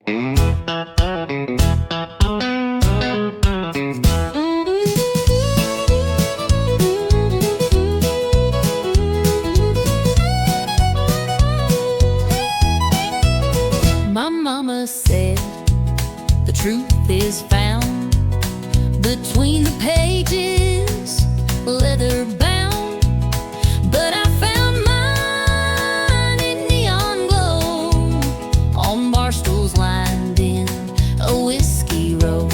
My mama said the truth is found between the pages, leather bound. But I found mine in neon glow on bar stools lined in a whiskey row.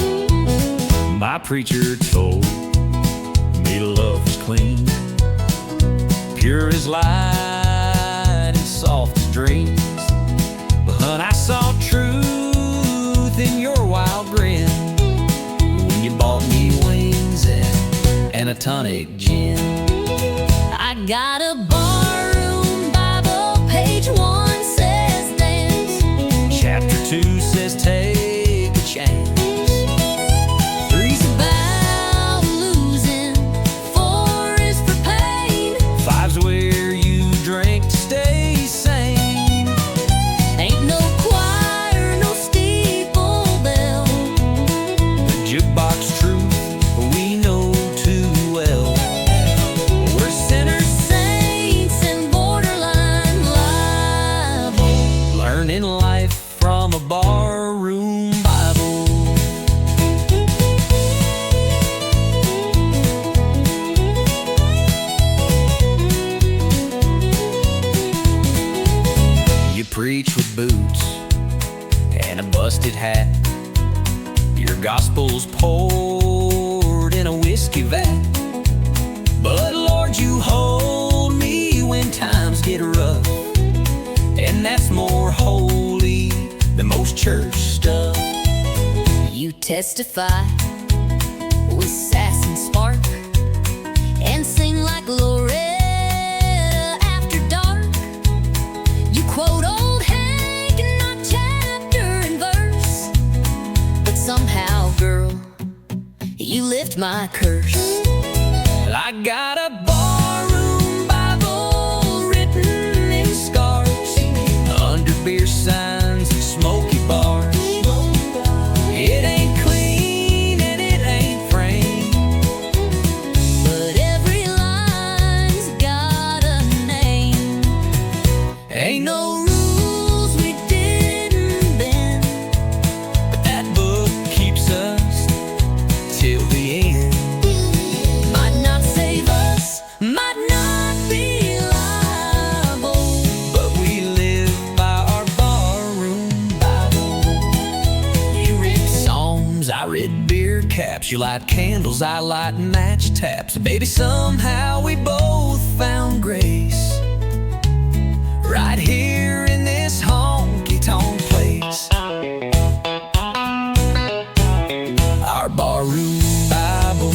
My preacher told me love is clean, pure as light and soft as dreams. But I saw truth in your wild grin when you bought me wings and a tonic gin. I got a barroom Bible, page 1 says dance, Chapter 2 says take a chance. 3's about losing, 4 is for pain, 5's where you drink to stay sane. ain't no choir, no steeple bell, The jukebox truth we know too well. We're sinners, saints and borderline liable, learning life from a barroom Bible. You preach with boots and a busted hat. Your gospel's poured in a whiskey vat. But Lord, you hold me when times get rough, and that's more holy than most church stuff. you testify with sass and spark, and sing like Loretta after dark. You quote old Hank and not chapter and verse, but somehow, girl, you lift my curse. I got a barroom Bible written in scars, under beer signs and smoky bars. It ain't clean and it ain't framed, But every line's got a name. ain't no rules we didn't bend, but that book keeps us till the end. Might not save us, might not be liable, But we live by our barroom Bible. You read psalms, I read beer caps. You light candles, I light match taps. Baby, somehow we both found grace right here in this honky-tonk place. Our barroom Bible,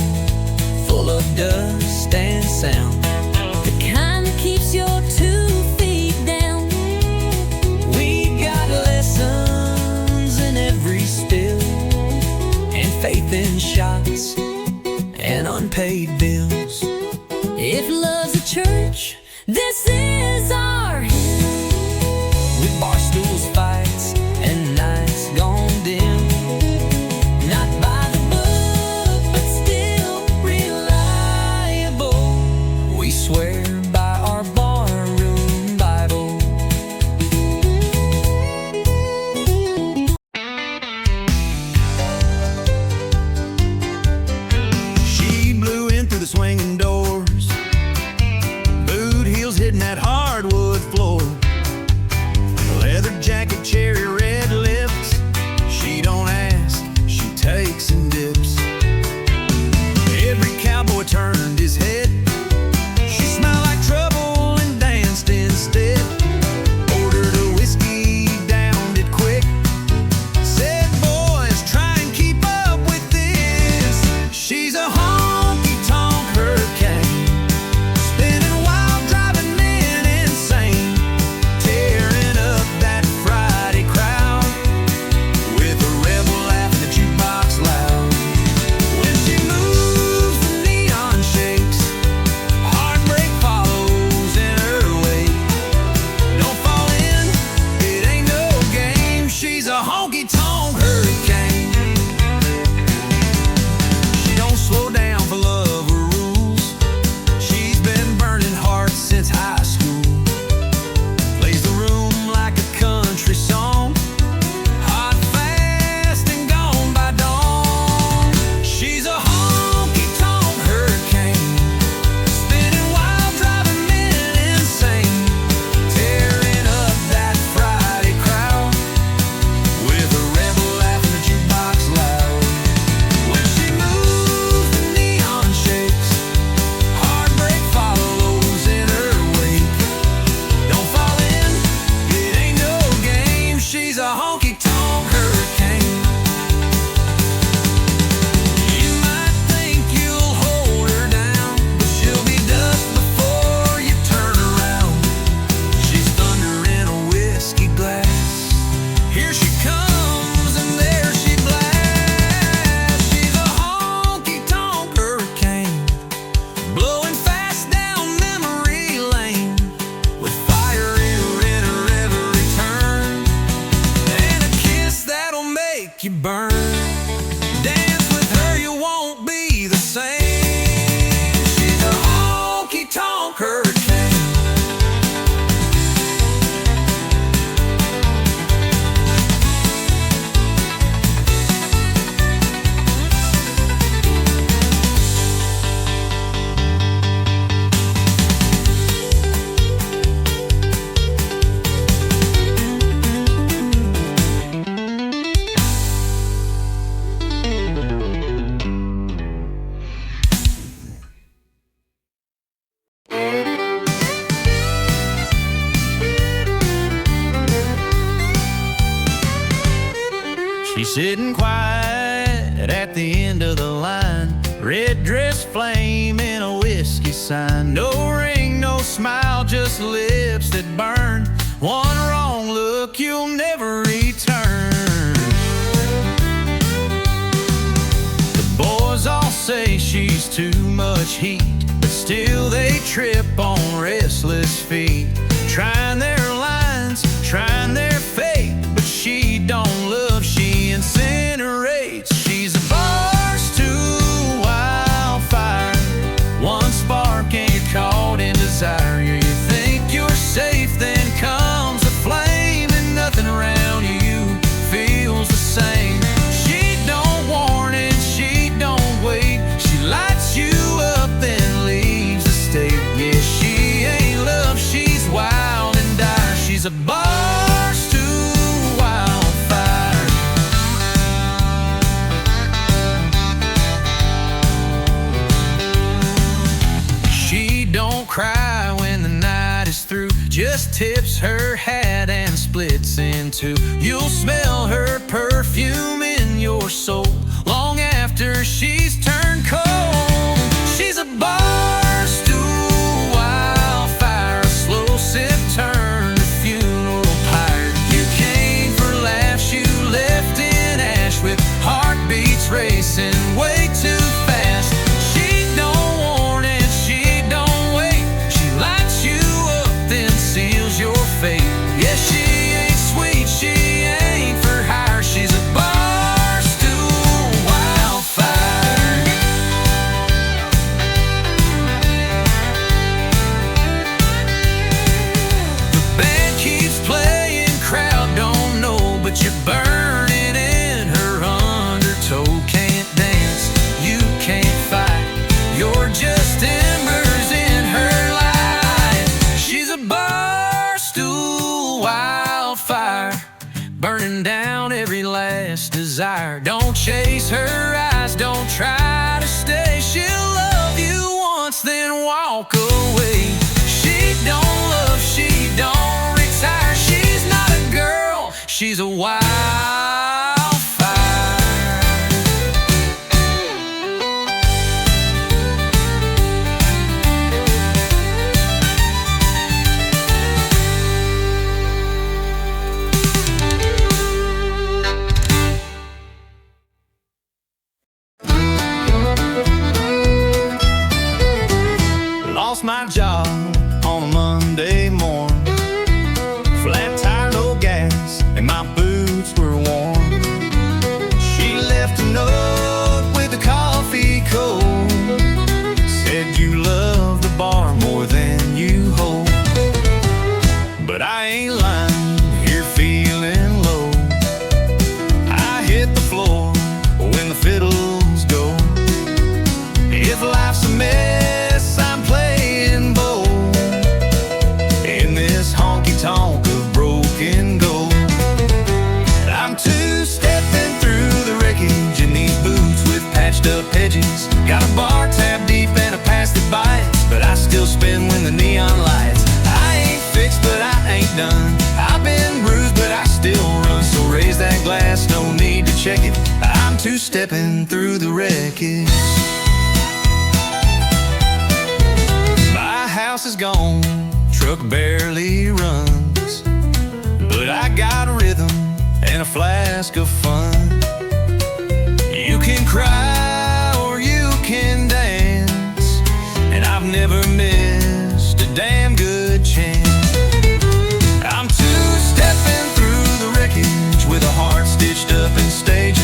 full of dust and sound. the kind that keeps your 2 feet down. We got lessons in every spill, and faith in shots and unpaid bills. If love's a church, this is our hymn. With bar stools, fights, and nights gone dim. Not by the book, but still reliable. We swear by our barroom Bible. She blew in through the swing honky-tonk hurricane. She don't slow down for love or rules. She's been burning hearts since high school. Plays the room like a country song, hot, fast, and gone by dawn. She's a honky-tonk hurricane, spinning wild, driving men insane, tearing up that Friday crowd with a rebel laughing the jukebox loud. When she moves, the neon shakes, heartbreak follows in her wake. Don't fall in, it ain't no game. She's a honky-tonk hurricane. You might think you'll hold her down, but she'll be dust before you turn around. She's thunder in a whiskey glass. Here she comes and there she blasts. She's a honky-tonk hurricane, blowing fast down memory lane, with fire in her every turn, and a kiss that'll make you burn. Dance with her, you won't be the same. She's a honky-tonk hurricane. She's sitting quiet at the end of the line, red dress flame in a whiskey sign. No ring, no smile, just lips that burn. One wrong look, you'll never return. The boys all say she's too much heat, but still they trip on restless feet, trying their lines, trying their fate. But she don't love, she incinerates. She's a barstool wildfire, one spark and you're caught in desire. You think you're safe, then comes a flame, and nothing around you feels the same. She don't warn and she don't wait. She lights you up, then leaves the state. Yeah, she ain't love, she's wild and dire. She's a barstool wildfire. She don't cry when the night is through, just tips her hat and splits in two. You'll smell her perfume in your soul long after she's turned cold. She's a barstool wildfire, a slow sip turn to funeral pyre. You came for laughs, you left in ash, with heartbeats racing way too fast. She don't warn and she don't wait. She lights you up, then seals your fate. Yeah, she ain't sweet, she ain't for hire. She's a barstool wildfire. The band keeps playing, crowd don't know, but you're burning in her undertow. Can't dance, you can't fight, you're just embers in her light. She's a barstool wildfire, burning down every last desire. Don't chase her eyes, don't try to stay. She'll love you once, then walk away. She don't love, she don't retire. She's not a girl, she's a wildfire. Lost my job on a Monday morning, flat tire, no gas, and my boots were worn. past, no need to check it. I'm two-stepping through the wreckage. My house is gone, truck barely runs, but I got a rhythm and a flask of fun. You can cry or you can dance, and I've never missed a damn good chance. I'm two-stepping through the wreckage with a heart stitched up in stages.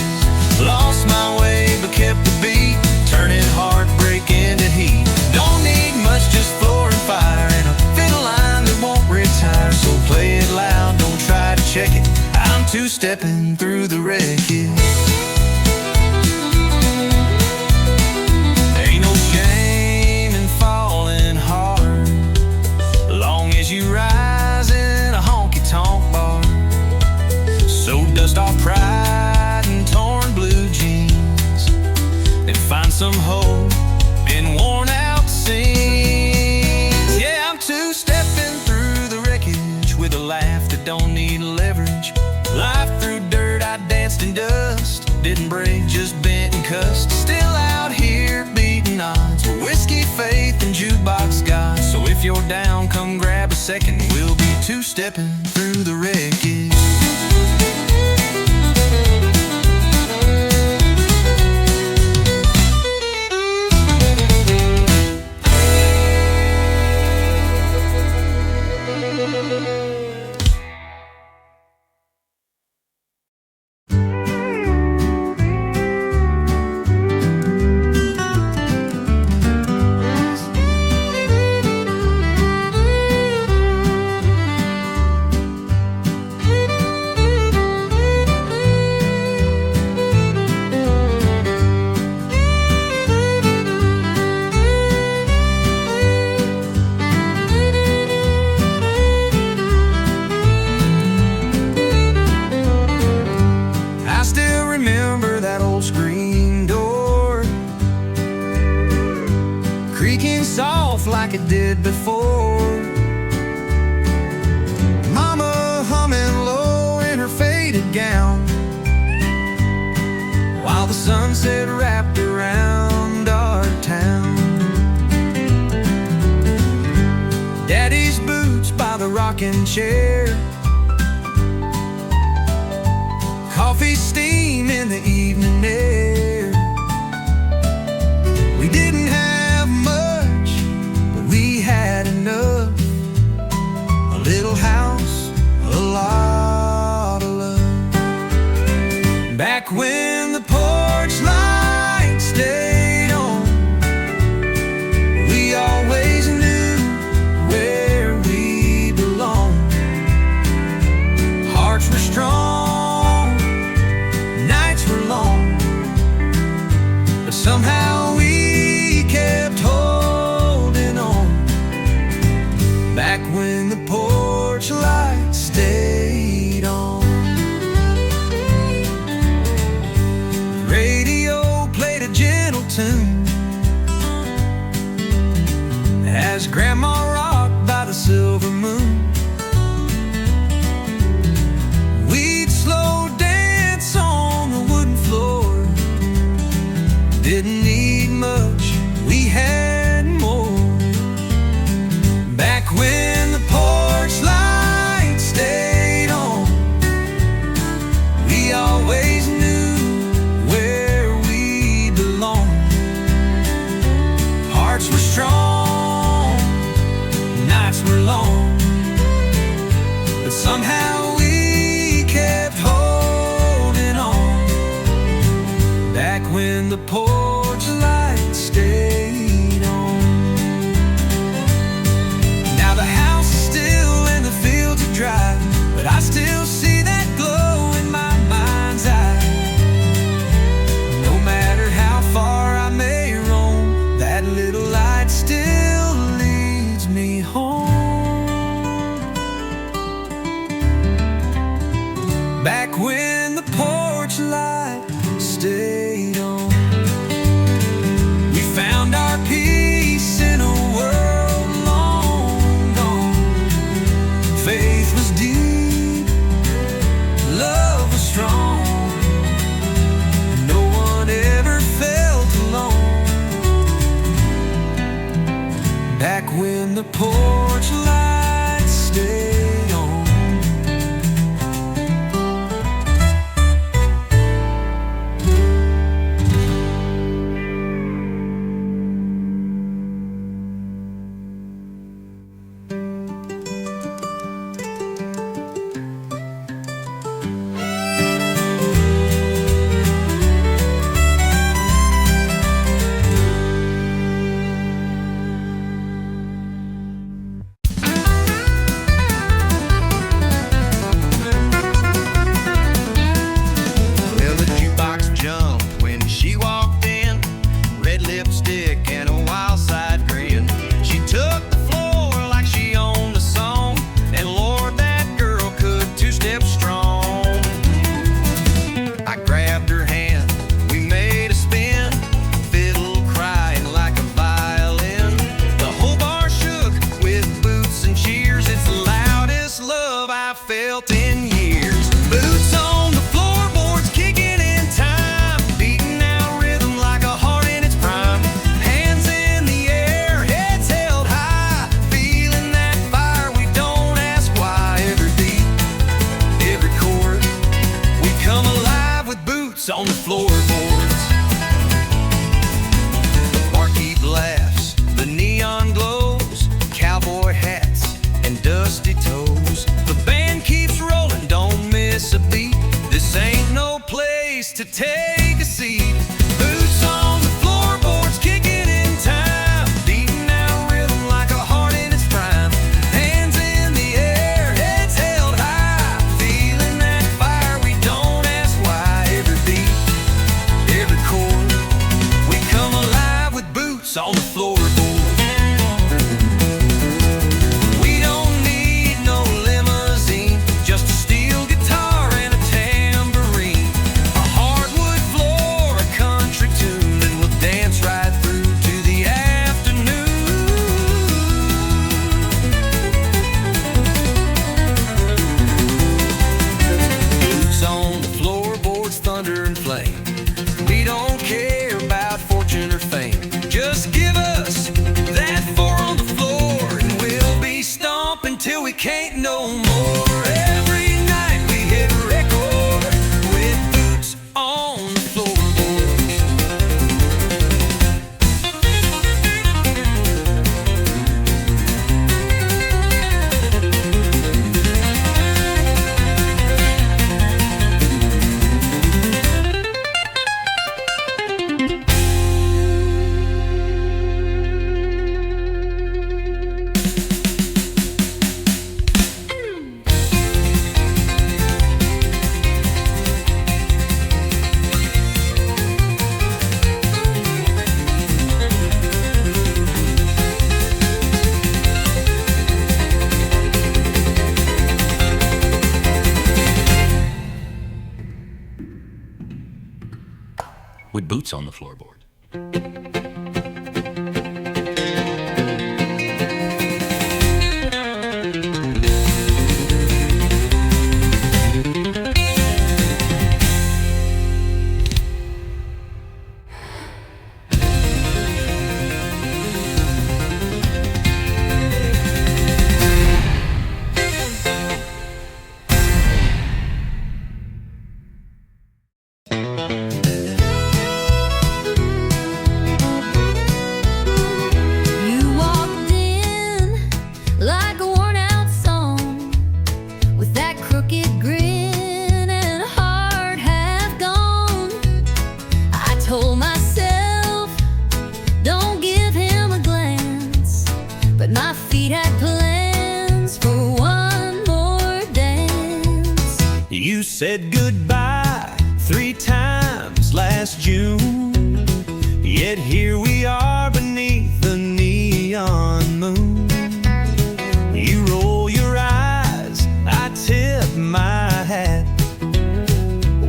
Lost my way but kept the beat, turning heartbreak into heat. Don't need much, just floor and fire and a fiddle line that won't retire. So play it loud, don't try to check it. I'm two-stepping through the wreckage. Ain't no shame in falling hard, long as you rise in a honky-tonk bar. So dust off pride and torn blue jeans, and find some hope in worn-out scenes. Yeah, I'm two-stepping through the wreckage with a laugh that don't need leverage. Life through dirt, I danced in dust, didn't break, just bent and cussed. Still out here beating odds with whiskey, faith, and jukebox God. So if you're down, come grab a second, we'll be two-stepping through the wreckage. Like it did before. Mama humming low in her faded gown, while the sunset wrapped around our town. Daddy's boots by the rocking chair, coffee steam in the evening air. We didn't have much, we had enough. A little house, a lot of love. Back when the porch light stayed on, we always knew where we belonged. Hearts were strong, nights were long, but somehow we kept holding on. Back when the porch light stayed on. Radio played a gentle tune as Grandma rocked by the silver moon. We'd slow dance on the wooden floor. Didn't need much, we had more. Back when the porch light stayed on, we always knew where we belonged. Hearts were strong, nights were long, but somehow we kept holding on. Back when the porch light stayed on. Now the house is still and the fields are dry, but I still see that glow in my mind's eye. No matter how far I may roam, that little light still leads me home. Back when the porch light stayed on, we found our peace in a world long gone. Faith was deep, love was strong. the porch lights stay on. Well, the jukebox jumped when she walked in, red lipstick and a wild side grin. She took the floor like she owned the song, and Lord, that girl could two-step strong. I grabbed her hand, we made a spin, fiddle crying like a violin. The whole bar shook with boots and cheers. It's the loudest love I've felt in years. Boots on the floorboards, kicking in time, beating out rhythm like a heart in its prime. Hands in the air, heads held high, feeling that fire, we don't ask why. Every beat, every chord, we come alive with boots on the floorboards. The barkeep laughs, the neon glows, cowboy hats and dusty toes. The band keeps rolling, don't miss a beat. This ain't no place to take a seat. Boots on the floorboards, kicking in time, beating out rhythm like a heart in its prime. Hands in the air, heads held high, feeling that fire, we don't ask why. Every beat, every chord, we come alive with boots on the floorboards. We don't need no limousine, just a steel guitar and a tambourine, a hardwood floor, a country tune, and we'll dance right through to the afternoon. Boots on the floorboards, thunder and flame. We don't care about fortune or fame. Just give us that four on the floor, and we'll be stomping till we can't no more. Every night we hit record with boots on the floorboards. With boots on the floorboard. You walked in like a worn out song, with that crooked grin and heart half gone. I told myself, don't give him a glance, but my feet had plans for one more dance. You said goodbye 3 times last June, yet here we are beneath the neon moon. You roll your eyes, I tip my hat.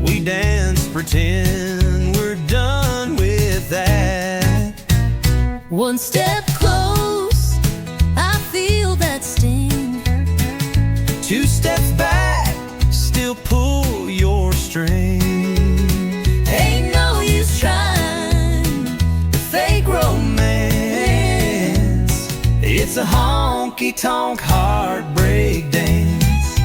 We dance, pretend we're done with that. One step close, I feel that sting. 2 steps back, still pull your string. Ain't no use trying to fake romance. It's It's a honky-tonk heartbreak dance.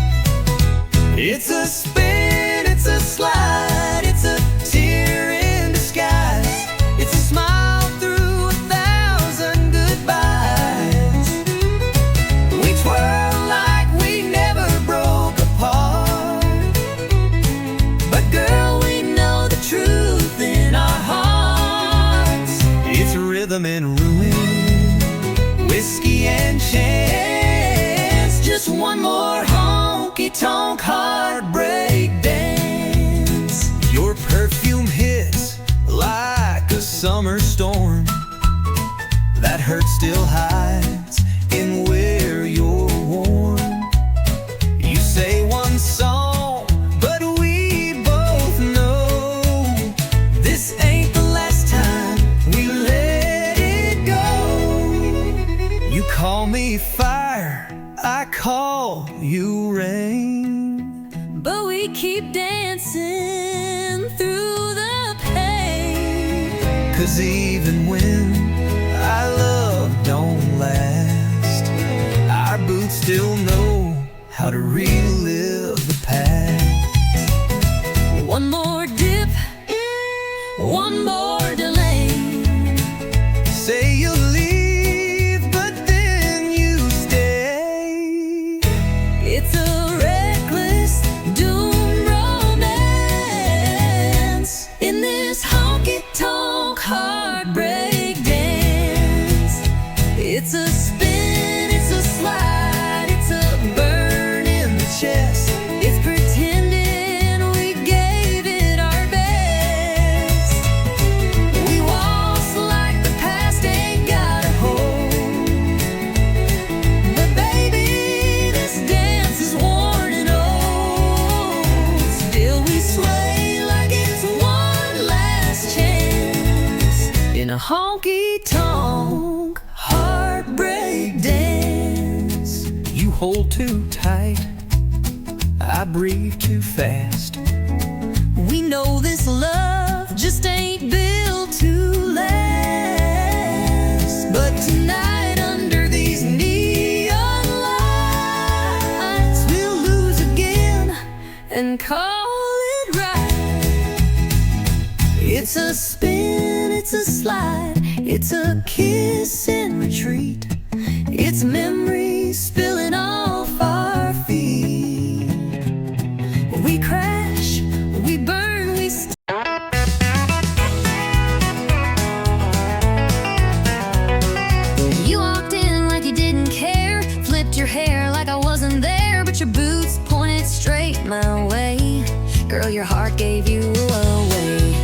It's a spin, it's a slide, it's a tear in disguise. It's a smile through 1,000 goodbyes. We twirl like we never broke apart, but girl, we know the truth in our hearts. It's rhythm and ruin, whiskey and chance. Just one more honky-tonk heartbreak dance. Your perfume hits like a summer storm. That hurt still hides in where you're warm. You say one song, but we both know this ain't the last time we let it go. You call me fire, I call you rain, but we keep dancing through the pain. 'cause even when our love don't last, our boots still know how to relive the past. One more dip, one more delay. Say you'll leave, but then you stay. It's a reckless doom romance in this honky-tonk heartbreak dance. It's a spin, it's a slide, it's a burn in the chest. It's pretending we gave it our best. We waltz like the past ain't got a hold, but baby, this dance is worn and old. Still we sway like it's one last chance in a honky-tonk heartbreak dance. You hold too tight, I breathe too fast. We know this love just ain't built to last, but tonight under these neon lights we'll lose again and call it right. It's a spin, it's a slide, it's a kiss in retreat. It's memories spilling off our feet. We crash, we burn, we You walked in like you didn't care, flipped your hair like I wasn't there, but your boots pointed straight my way. Girl, your heart gave you away.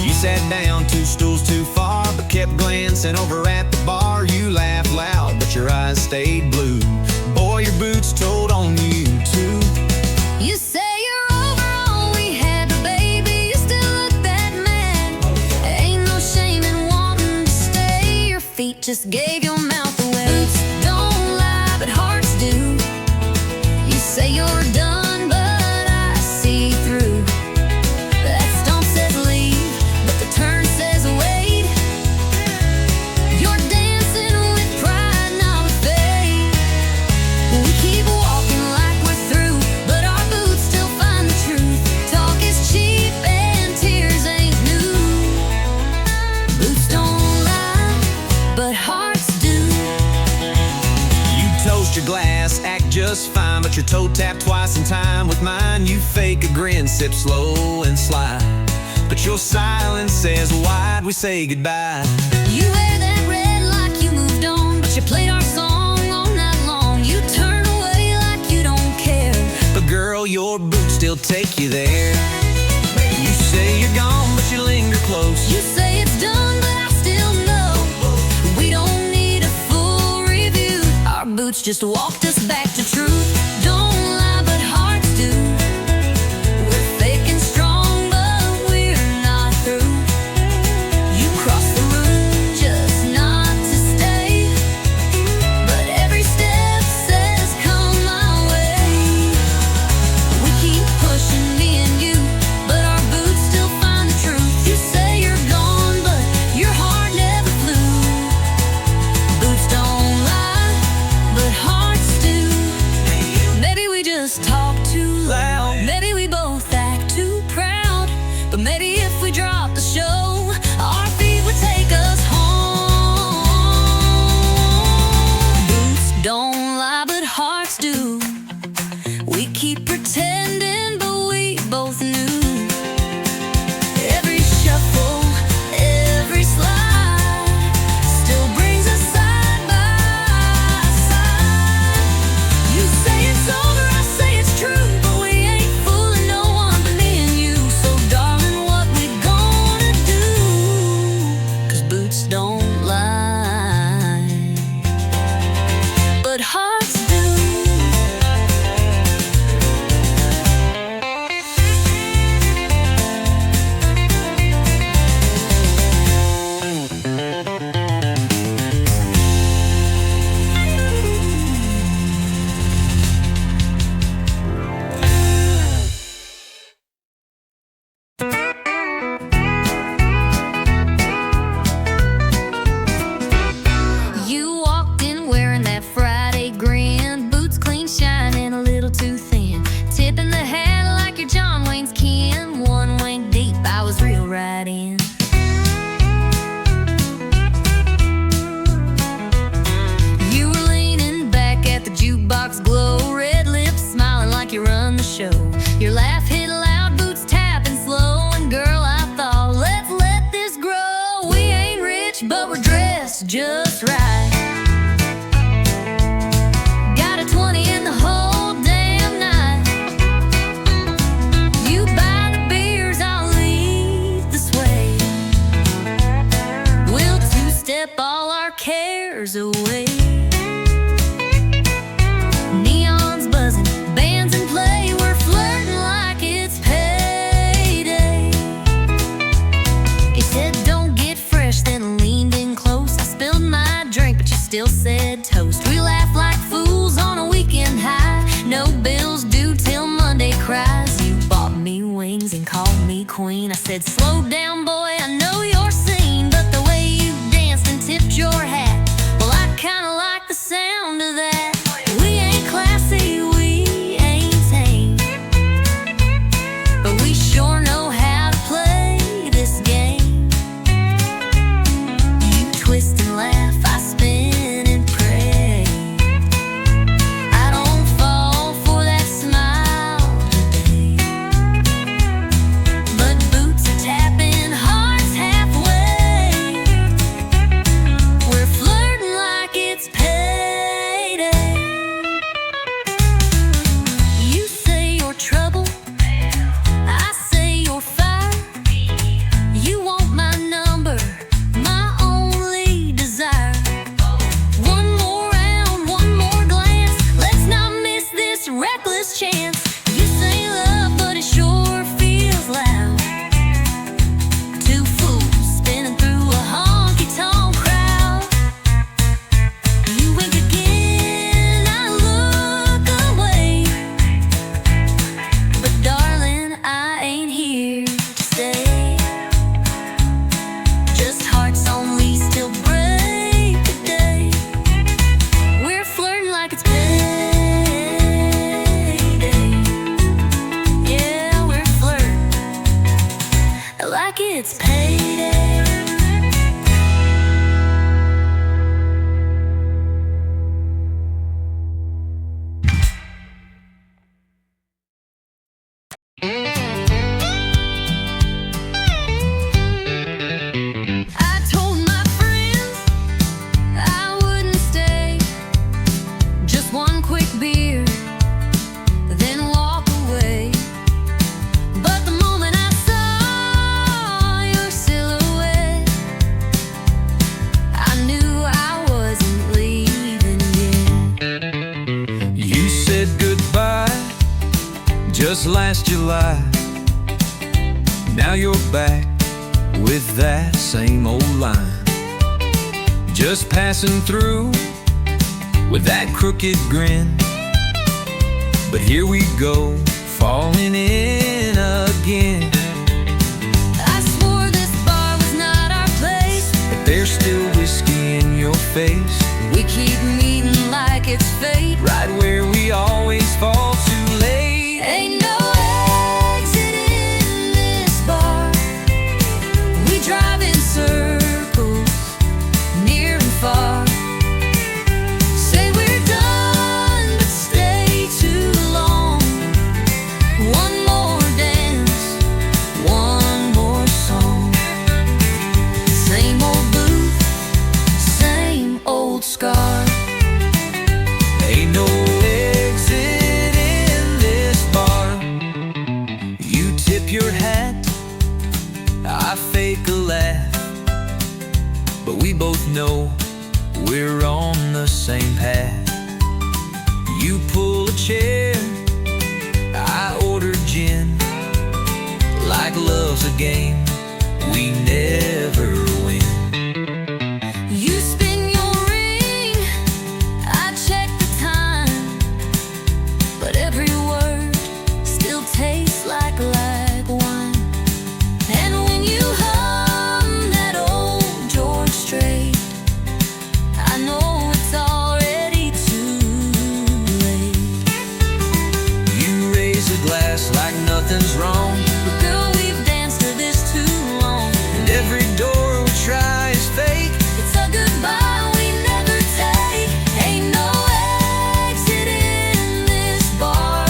You sat down 2 stools too far, but kept glancing over at the bar. You laughed loud, but your eyes stayed blue. Boy, your boots told on you too. You say you're over all we had, but baby, you still look that mad. Ain't no shame in wanting to stay. Your feet just gave your mouth away. Boots don't lie, but hearts do. You say you're done, but I see through. That stomp says leave, but the turn says wait. You're dancing with pride, not with faith. We keep walking like we're through, but our boots still find the truth. Talk is cheap and tears ain't new. Boots don't lie, but hearts do. You toast your glass, act just fine, but your toe tapped twice in time with mine. You fake a grin, sip slow and slide, but your silence says why'd we say goodbye? You wear that red like you moved on, but you played our song all night long. You turn away like you don't care, But girl, your boots still take you there. You say you're gone, but you linger close. you say it's done, but I still know we don't need a full review. Our boots just walked us back to truth. Don't lie, but hearts do. We're fake and strong, but we're not through. You cross the room just not to stay, but every step says come my way. We keep pushing me and you, but our boots still find the truth. You say you're gone, but your heart never flew. Boots don't But maybe if we dropped the show, our feet would take us home. Boots don't lie, but hearts do. We keep pretending, but we both knew. Every shuffle, every slide still brings us side by side. You say it's over, I say it's true, but we ain't fooling no one but me and you. So darling, what we gonna do? 'Cause boots don't lie, but hearts do. You walked in wearing that Friday grin, boots clean shining, a little too thin, tipping the hat like you're John Wayne's kin. One wink deep, I was real right in. You were leaning back at the jukebox glow, red lips smiling like you run the show. Your laugh hit loud, boots tapping slow, and girl, I thought, let's let this grow. We ain't rich, but we're dressed just right. Got a 20 in the whole damn night. You buy the beers, I'll lead the sway. We'll two-step all our cares away. Neons buzzing, bands in play, we're flirting like it's payday. You said don't get fresh, then leaned in close. I spilled my drink, but you still said toast. We laughed like fools on a weekend high. No bills due till Monday cries. You bought me wings and called me queen. I said, slow down, boy, I know you're seen. But the way you danced and tipped your hat, well, I kinda like the sound of that. We ain't classy, we ain't tame, but we sure know how to play this game. You twist and laugh, I spin and pray. I don't fall for that smile today. But boots are tapping, hearts halfway. We're flirting like it's payday. You say you're trouble, I say you're fire. You want my number, my only desire. One more round, one more glance, let's not miss this reckless chance. You say love, but it sure feels loud. Two fools spinning through a honky-tonk crowd. You wink again, I look away, but darling, I ain't here to stay. Just hearts only still break today. We're flirting like it's payday. Yeah, we're flirting like it's payday. I told my friends I wouldn't stay, just one quick beer, then walk away. But the moment I saw your silhouette, I knew I wasn't leaving yet. You said goodbye just last July. Now you're back with that same old line. Just passing through with that crooked grin. But here we go, falling in again. I swore this bar was not our place, But there's still whiskey in your face, we keep meeting like it's fate. right where we always fall too late. Ain't no exit in this bar, both know we're on the same path. You pull a chair, I order gin. Like love's a game, we never win. You spin your ring, I check the time, but every word still tastes like wine. And when you hum that old George Strait, I know it's already too late. You raise a glass like nothing's wrong. Girl, we've danced to this too long, And every door we try is fake. it's a goodbye we never take. Ain't no exit in this bar.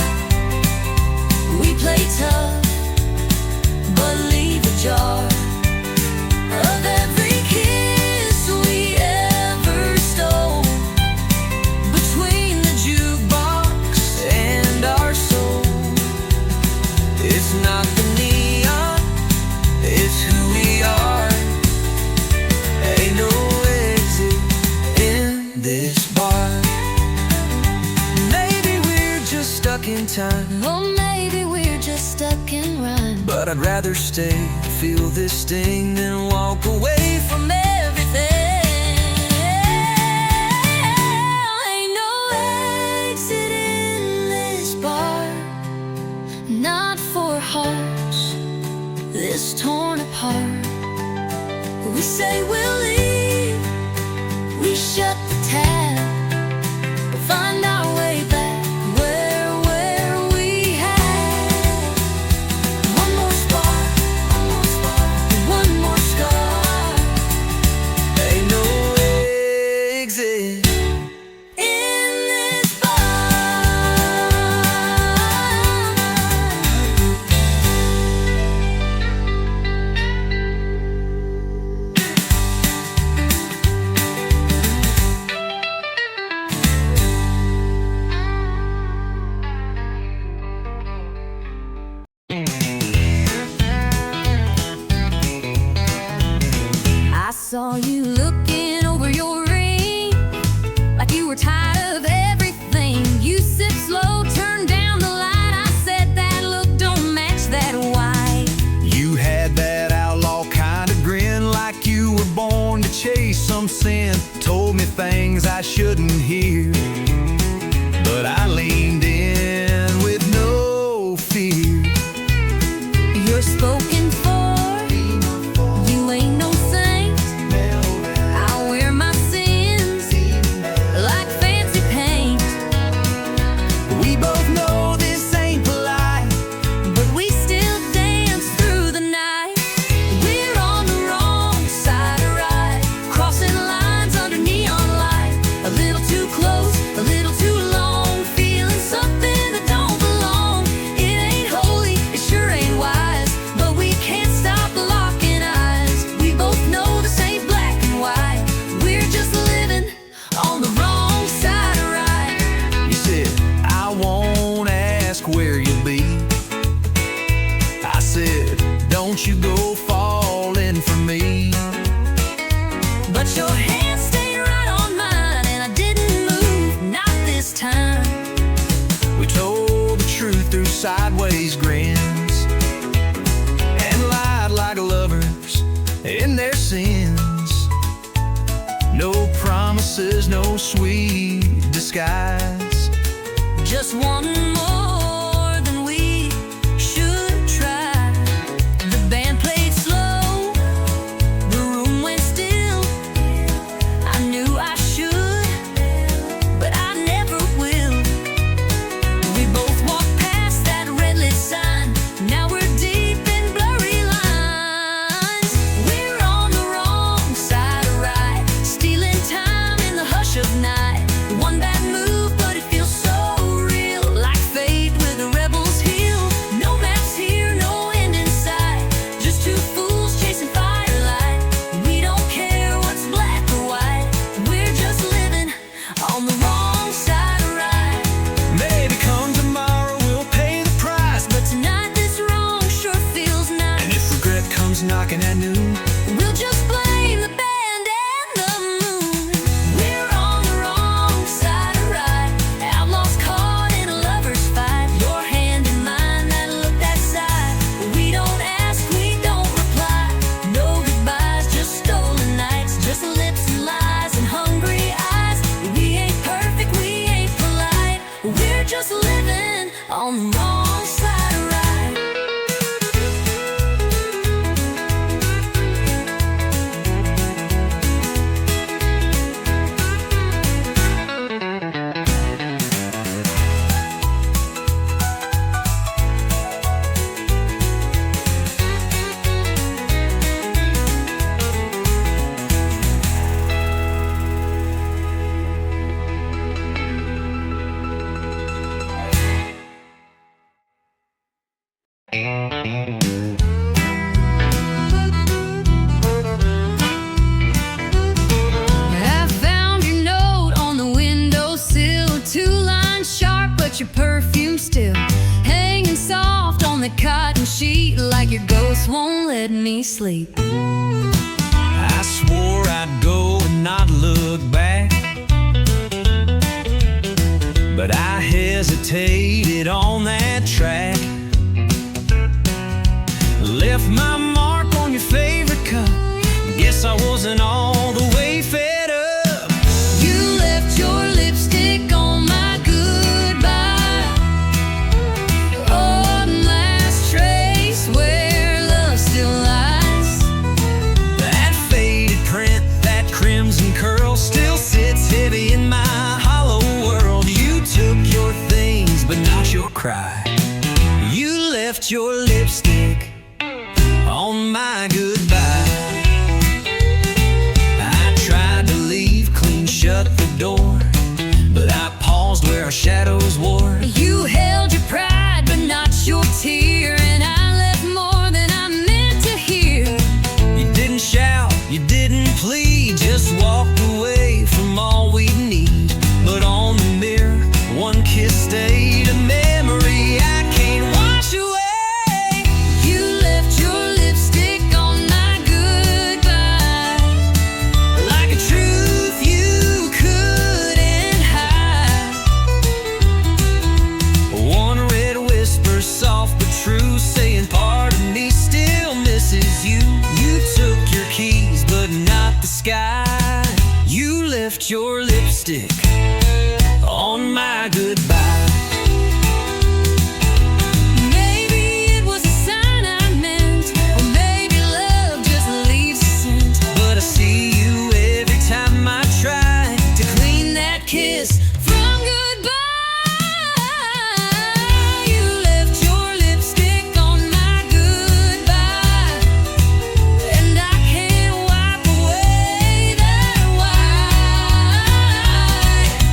We play tough, but leave a jar of every kiss we ever stole, between the jukebox And our soul, it's not the neon, it's who we are. Ain't no exit in this bar. Maybe we're just stuck in time, Or maybe we're just stuck in rhyme. but I'd rather stay, feel this sting, than walk away from everything. Ain't no exit in this bar, not for hearts this torn apart. We say we'll leave, we shut the tab, but find our way back where we had one more spark, one more scar. Ain't no exit. In this bar. I saw you looking over your ring, like you were tired of everything. You sip slow, turn down the light. I said that look don't match that white. You had that outlaw kind of grin, like you were born to chase some sin. Told me things I shouldn't hear, but I leaned in with no fear. You're spoken for, you ain't no saint. I wear my sins like fancy paint. We both know this ain't polite, But we still dance through the night. We're on the wrong side of right, crossing lines under neon light. A little too close, a little too long, feeling something that don't belong. It ain't holy, it sure ain't wise, but we can't stop locking eyes. We both know this ain't black and white. We're just living on the wrong side of right. you said, I won't ask where you'll be. I said, don't you go falling for me. But your hand stayed right on mine, and I didn't move, not this time. We told the truth through sideways grins, and lied like lovers in their sins. No promises, no sweet disguise. Just one more than we should try. The band played slow, the room went still. I knew I should, but I never will. We both walked past that red lit sign. Now we're deep in blurry lines. We're on the wrong side of right, stealing time in the hush of night. One bad move, but it feels so real, like fate with a rebel's heel. No maps here, no end in sight, just two fools chasing firelight. We don't care what's black or white, we're just living on the wrong side of right. Maybe come tomorrow we'll pay the price, But tonight this wrong sure feels and nice. if regret comes knocking at noon, We'll just blame the band and the but your perfume still hanging soft on the cotton sheet, like your ghost won't let me sleep. I swore I'd go and not look back, but I hesitated on that track. Left my mark on your favorite cup. Guess I wasn't all the way fed up. You left your lipstick on my goodbye, one last trace where love still lies. That faded print, that crimson curl, still sits heavy in my hollow world. You took your things, but not your cry. You left your lipstick on my goodbye. I tried to leave, clean shut the door, but I paused where our shadows wore. You held your pride, but not your tear, and I left more than I meant to hear. You didn't shout, you didn't plead, just walked away from all we need. But on the mirror, one kiss stayed, a memory I can't wash away. You left your lipstick on my goodbye, Like a truth you couldn't hide. One red whisper, soft but true, saying part of me still misses you. You took your keys, but not the sky. You left your lipstick on my goodbye. maybe it was a sign I meant, or maybe love just leaves a scent. But I see you every time I try To clean that kiss from goodbye, you left your lipstick on my goodbye, and I can't wipe away that white.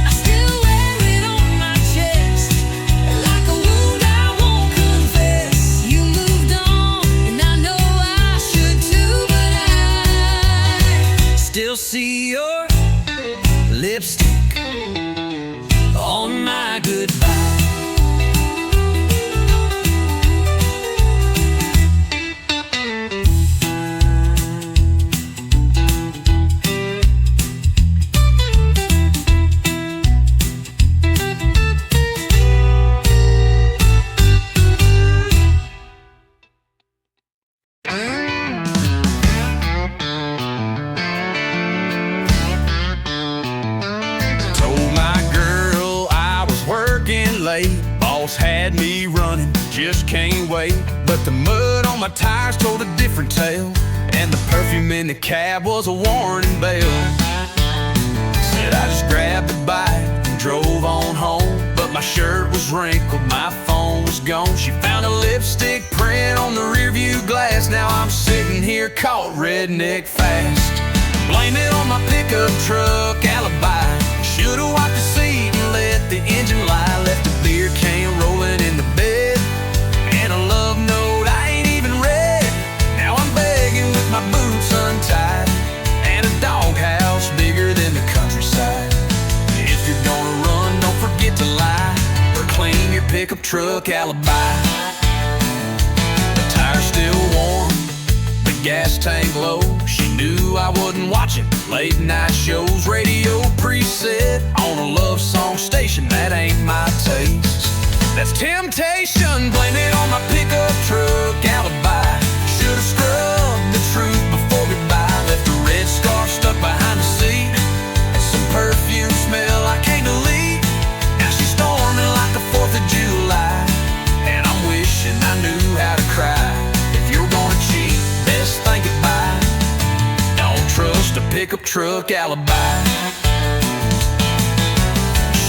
I still wear it on my chest, like a wound I won't confess. You moved on, and I know I should too, but I still see your lipstick on my goodbye. Told my girl I was working late. Boss had me running, just can't wait. But the mud on my tires told a different tale, and the perfume in the cab was a warning bell. Said I just grabbed a bite and drove on home, but my shirt was wrinkled, my phone was gone. She found a lipstick print on the rearview glass. Now I'm sitting here caught redneck fast. Blame it on my pickup truck alibi. Should've wiped the seat and let the engine lie. Left a beer can rolling in the bed, and a love note I ain't even read. Now I'm begging with my boots untied, and a doghouse bigger than the countryside. If you're gonna run, don't forget to lie, or clean your pickup truck alibi. The tire's still warm, the gas tank low. She knew I wasn't watching late night shows. Radio preset on a love song station, that ain't my taste. That's temptation, blame it on my pickup truck alibi. Should've scrubbed the truth before goodbye. Left a red scarf stuck behind the seat, and some perfume smell I can't delete. Now she's storming like the 4th of July, and I'm wishing I knew how to cry. If you're gonna cheat, best think it by. Don't trust a pickup truck alibi.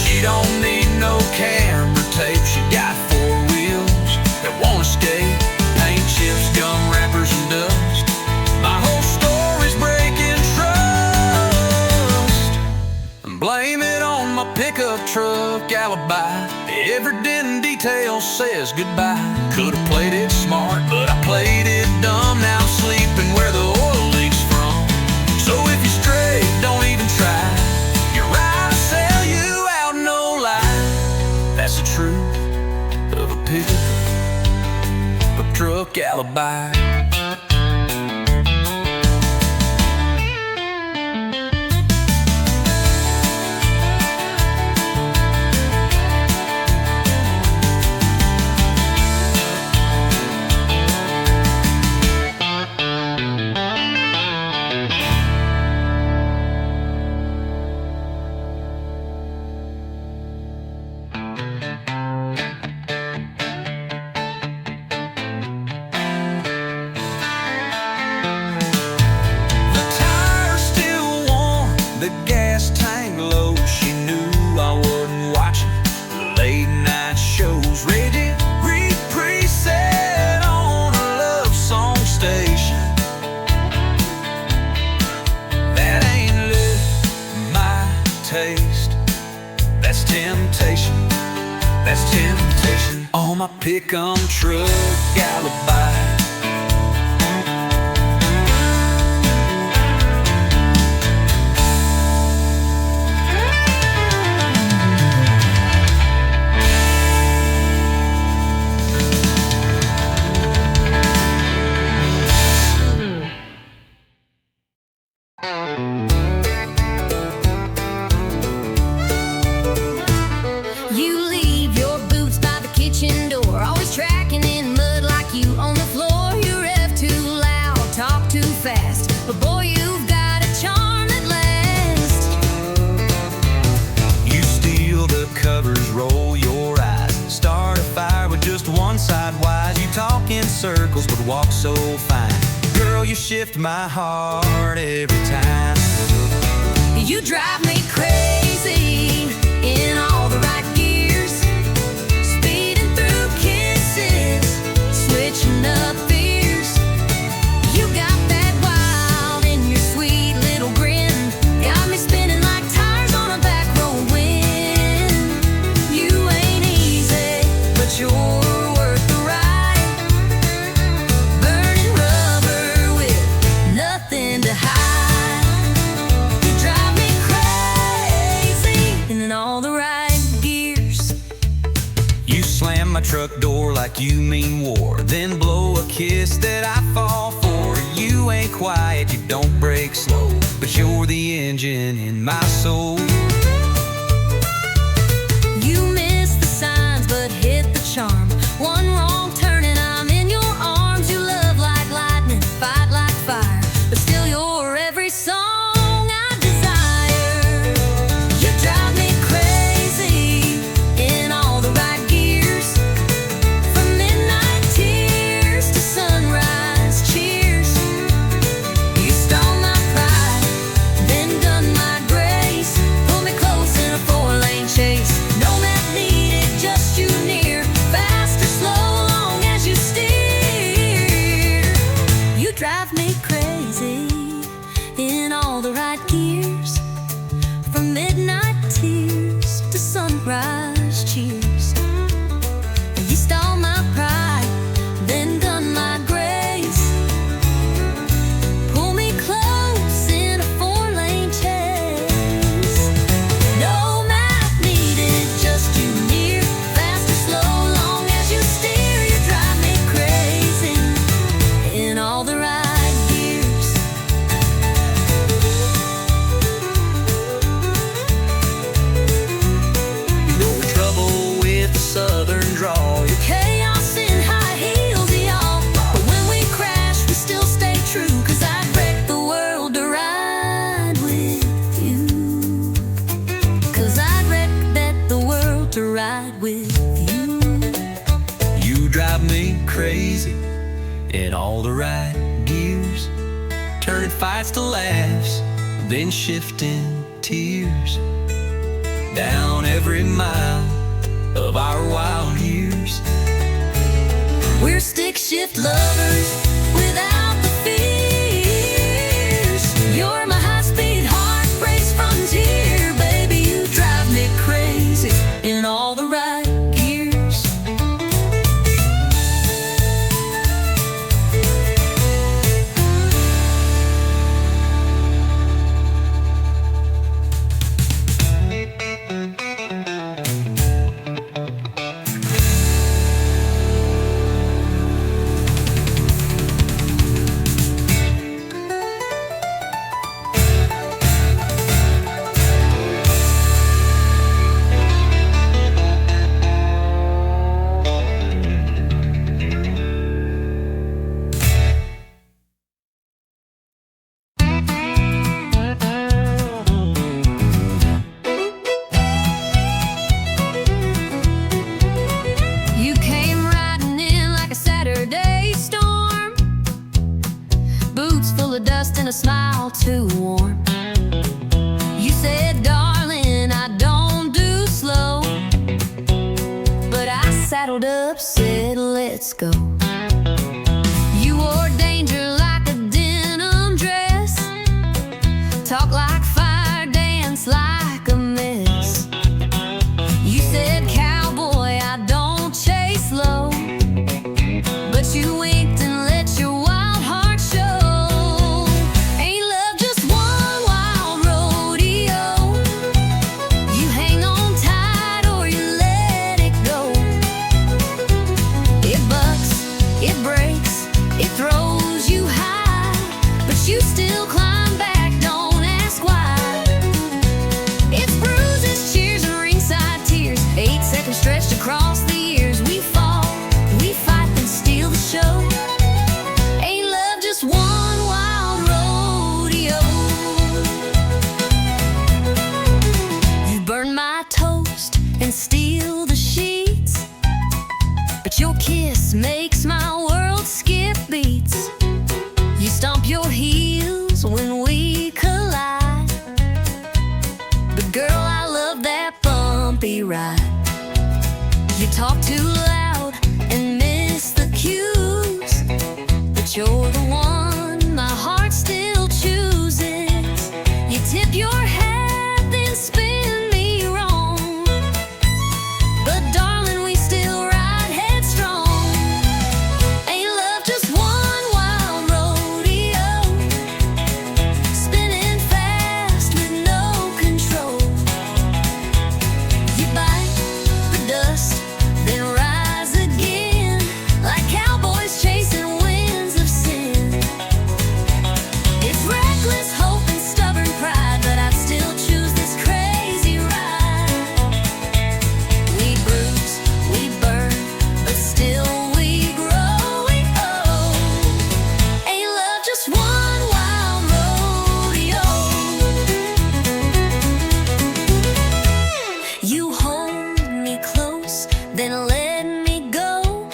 She don't need no camera tape. She got 4 wheels that won't escape. Paint chips, gum wrappers, and dust. My whole story's breaking trust. Blame it on my pickup truck alibi. Every dent and detail says goodbye. Could've played it smart, but I played it dumb. Now I'm sleeping where the oil leaks from. So if you're straight, don't even try. You're right, I'll sell you out, no lie. That's the truth. alibi. The gas tank low, she knew I wasn't watching the late night shows. Rigid preset on a love song station. That ain't love, my taste. That's temptation, that's temptation. On my pick-up truck alibi. You leave your boots by the kitchen door, always tracking in mud like you on the floor. You rev too loud, talk too fast, but boy, you've got a charm that lasts. You steal the covers, roll your eyes, start a fire with just one side wide. You talk in circles but walk so fine. Girl, you shift my heart every time. You drive me crazy in all the right gears, speeding through kisses, switching up fears. You got that wild in your sweet little grin, got me spinning like tires on a back road wind. You ain't easy, but you're worth the ride, burning rubber with nothing to hide. All the right gears. You slam my truck door like you mean war, then blow a kiss that I fall for. You ain't quiet, you don't break slow, but you're the engine in my soul. You miss the signs but hit the charm. One wrong turn and I'm in your arms. You love like lightning, fight like fire, but still you're every song. Drive me crazy in all the right gears, from midnight tears to sunrise cheers. You stole my pride, then done my grace. Pull me close in a four-lane chase. No map needed, just you near, fast or slow, long as you steer. You drive me crazy in all the right. Southern drawl, chaos in high heels, y'all. But when we crash, we still stay true. 'Cause I'd wreck the world to ride with you. 'Cause I'd wreck the world to ride with you. You drive me crazy in all the right gears, turning fights to laughs, then shifting tears. Down every mile of our wild years, we're stick shift lovers without the fears. You're my high-speed heart race frontier, baby. You drive me crazy in all the right gears. a smile too warm. You said, darling, I don't do slow, but I saddled up, said, let's go. You wore danger like a denim dress, talk like fire, dance like a mess. You said, cowboy, I don't chase low, but you winked and let your wild heart show. Ain't love just one wild rodeo? You hang on tight or you let it go. It bucks, it breaks, it throws you high, but you still climb back, don't ask why. It's bruises, cheers, and ringside tears, 8 seconds stretched across the years. We fall, we fight, then steal the show. Ain't love just one wild rodeo? You burn my toast and steal the sheets, but your kiss makes my world skip beats. You stomp your heels when we collide, but girl, I love that bumpy ride. You talk too loud and miss the cues, but you're the one my heart still chooses. You tip your hat, then spin me wrong, but darling, we still ride headstrong. Ain't love just one wild rodeo, spinning fast with no control. You bite the dust, then rise again, like cowboys chasing winds of sin. It's reckless hope and stubborn pride, but I'd still choose this crazy ride. We bruise, we burn, but still we grow. Ain't love just one wild rodeo? You hold me close, then let me go,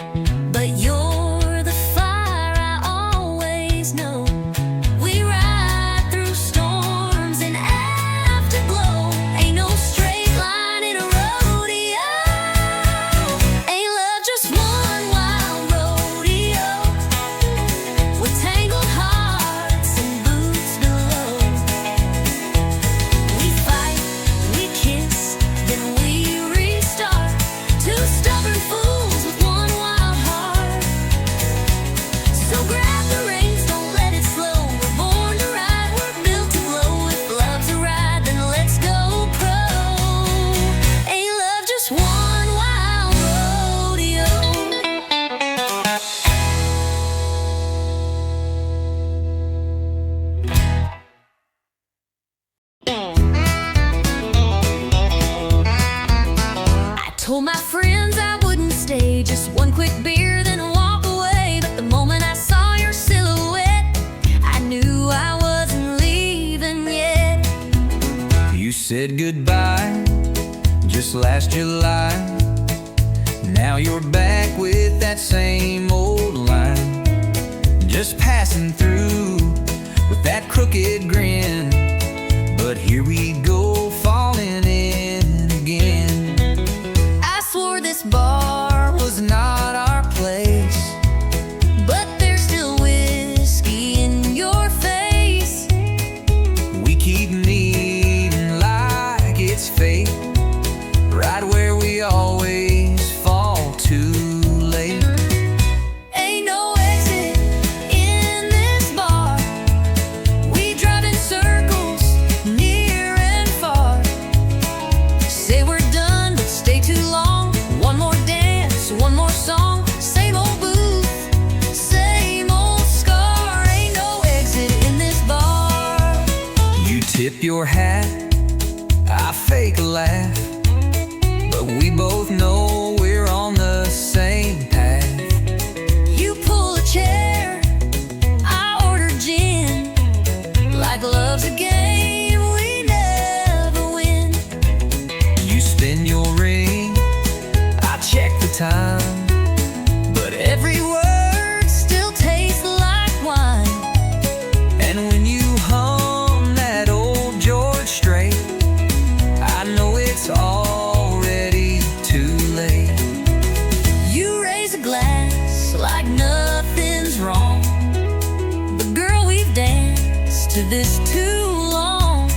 but you're the fire I always know. We ride through storms and afterglow. Ain't no straight line in a rodeo. Ain't love just one wild rodeo, with tangled hearts and boots below. We fight, we kiss, then we restart. Two stubborn fools with one wild heart. So grab the reins, don't let it slow. We're born to ride, we're built to glow. If love's a ride, then let's go pro. Ain't love just one wild rodeo? I told my friends I wouldn't stay, just one quick beer, then walk away. But the moment I saw your silhouette, I knew I wasn't leaving yet. You said goodbye just last July. Now you're back with that same old line, just passing through with that crooked grin. But here we go, falling in again. I swore this bar was not our place, but there's still whiskey in your face. We keep meeting like it's fate, right where we always fall too late. Ain't no exit in this bar. We drive in circles, near and far. Say we're done, but stay too long. One more dance, one more song. Same old booth, same old scar. Ain't no exit in this bar. You tip your hat, I fake a laugh, but we both know we're on the same path. You pull a chair, I order gin, like love's a game we never win. You spin your ring, I check the time, but every word still tastes like wine. And when you to this too long,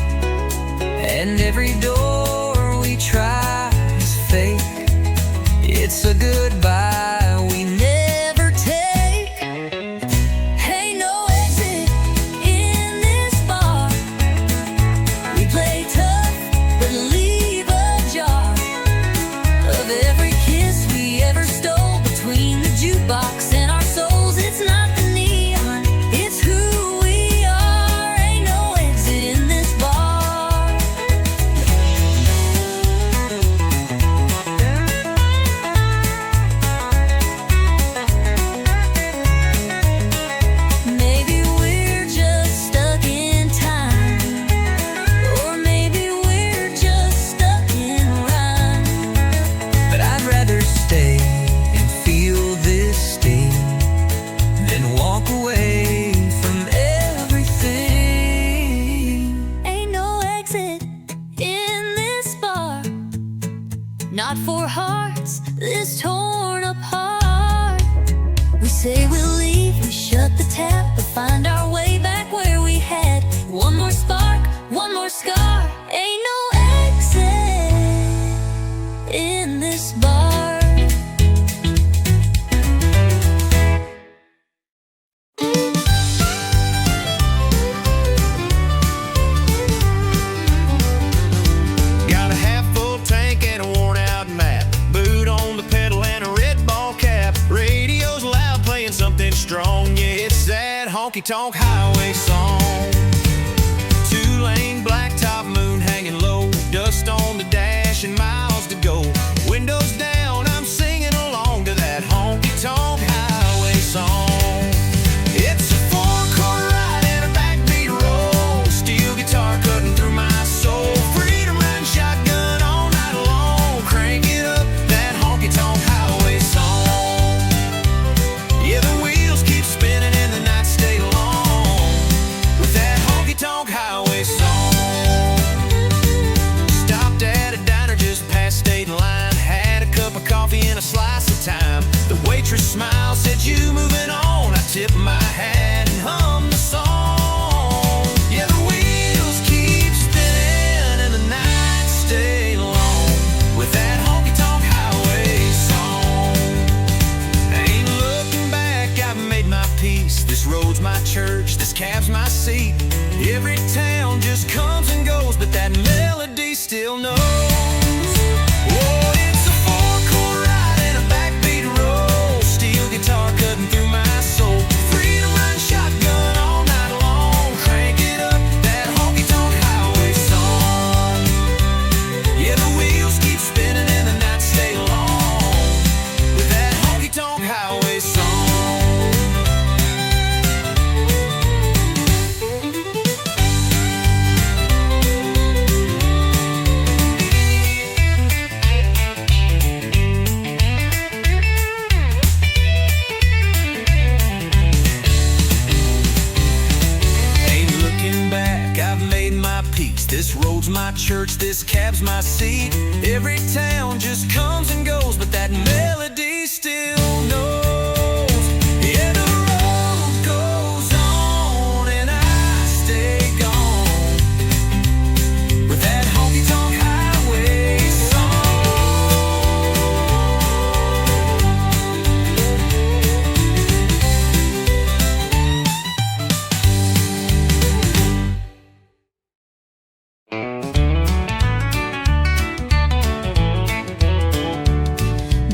and every door we try is fake. It's a goodbye we never take. Ain't no exit in this bar. We play tough but leave a jar of every kiss we ever stole between the jukebox and our souls. It's not the neon, it's who we are. Ain't no exit in this bar. Maybe we're just stuck in time, or maybe we're just stuck in rhyme. But I'd rather stay and feel this sting than walk away from everything. Ain't no exit in this bar, not for hearts this torn apart. We say we'll leave, we shut the tap, but find our way back where we had one more spark, one more scar. Ain't no exit in this bar. Got a half-full tank and a worn-out map, boot on the pedal and a red ball cap. Radio's loud, playing something strong. Yeah, it's that honky-tonk highway song. Two-lane blacktop, moon hanging low, dust on the dash and miles to go. Windows down, I'm singing along to that honky-tonk highway song. It's a four-chord ride and a backbeat roll, steel guitar cutting through my soul. Freedom riding shotgun all night long, crank it up, that honky-tonk highway song. Yeah, the wheels keep spinning and the nights stay long with that honky-tonk highway song. Stopped at a diner just past state line, had a cup of coffee and a slice of thyme. The waitress smiled, said, "You moving on?" I tipped my hat and hummed the song. Yeah, the wheels keep spinning and the nights stay long with that honky-tonk highway song. Ain't looking back, I've made my peace. This road's my church, this cab's my seat. Every town just comes and goes, but that melody still knows. Oh, it's a four-chord ride and a backbeat roll, steel guitar cutting through my soul. Freedom riding shotgun all night long, crank it up, that honky-tonk highway song. Yeah, the wheels keep spinning and the nights stay long with that honky-tonk highway song. Ain't looking back, I've made my peace. This road's my church, this cab's my seat. Every town just comes and goes, but that melody still knows. Yeah, the road goes on and I stay gone with that honky-tonk highway song.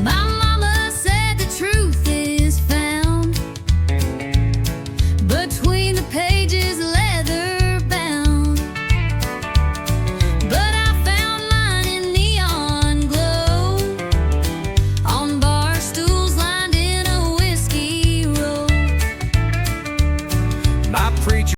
My mama said the truth is found between the pages, leather bound. But I found mine in neon glow on bar stools lined in a whiskey roll. My preacher